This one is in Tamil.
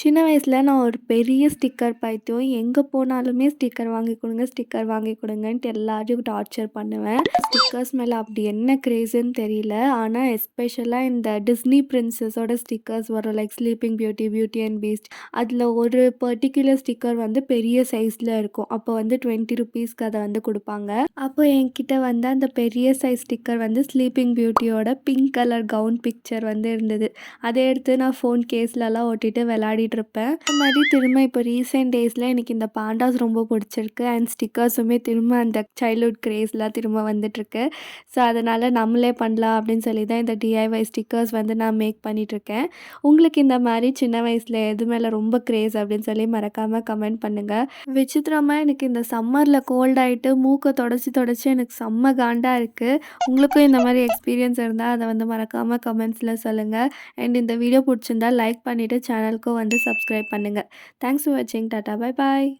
சின்ன வயசுல நான் ஒரு பெரிய ஸ்டிக்கர் பைத்தியம். எங்க போனாலுமே ஸ்டிக்கர் வாங்கி குடுங்க, ஸ்டிக்கர் வாங்கி குடுங்கன்ட்டு எல்லாரையும் டார்ச்சர் பண்ணுவேன். ஸ்டிக்கர்ஸ் மேல அப்படி என்ன கிரேஸ்ன்னு தெரியல. ஆனா எஸ்பெஷலா இந்த டிஸ்னி பிரின்சஸோட ஸ்டிக்கர்ஸ் வரும். Like sleeping beauty, beauty and Beast. அதில ஒரு பர்ட்டிகுலர் ஸ்டிக்கர் வந்து பெரிய சைஸ்ல இருக்கும். அப்போ வந்து ₹20க்கு அத வந்து குடுப்பாங்க. அப்போ என்கிட்ட வந்து அந்த பெரிய சைஸ் ஸ்டிக்கர் வந்து ஸ்லீப்பிங் பியூட்டியோட பிங்க் கலர் கவுன் பிக்சர் வந்து இருந்தது. அத எடுத்து நான் ஃபோன் கேஸ்லலாம் ஒட்டிட்டு விளையாடிட்டு இருப்பேன். அந்த மாதிரி திரும்ப இப்போ ரீசென்ட் டேஸில் எனக்கு இந்த பாண்டாஸ் ரொம்ப பிடிச்சிருக்கு. அண்ட் ஸ்டிக்கர்ஸுமே திரும்ப அந்த சைல்ட்ஹுட் கிரேஸ்லாம் திரும்ப வந்துட்டுருக்கு. ஸோ அதனால் நம்மளே பண்ணலாம் அப்படின்னு சொல்லி தான் இந்த டிஐஒய் ஸ்டிக்கர்ஸ் வந்து நான் மேக் பண்ணிகிட்ருக்கேன். உங்களுக்கு இந்த மாதிரி சின்ன வயசில் எது மேலே ரொம்ப கிரேஸ் அப்படின்னு சொல்லி மறக்காமல் கமெண்ட் பண்ணுங்கள். விசித்திரமாக எனக்கு இந்த சம்மரில் கோல்ட் ஆகிட்டு மூக்கை தொடச்சி எனக்கு செம்ம காண்டாக இருக்குது. உங்களுக்கும் இந்த மாதிரி எக்ஸ்பீரியன்ஸ் இருந்தால் அதை வந்து மறக்காமல் கமெண்ட்ஸில் சொல்லுங்கள். அண்ட் இந்த வீடியோ பிடிச்சிருந்தா லைக் பண்ணிவிட்டு சேனலுக்கும் வந்து சப்ஸ்கிரைப் பண்ணுங்கள். தேங்க்ஸ் ஃபார் வாட்சிங். Tata, bye bye.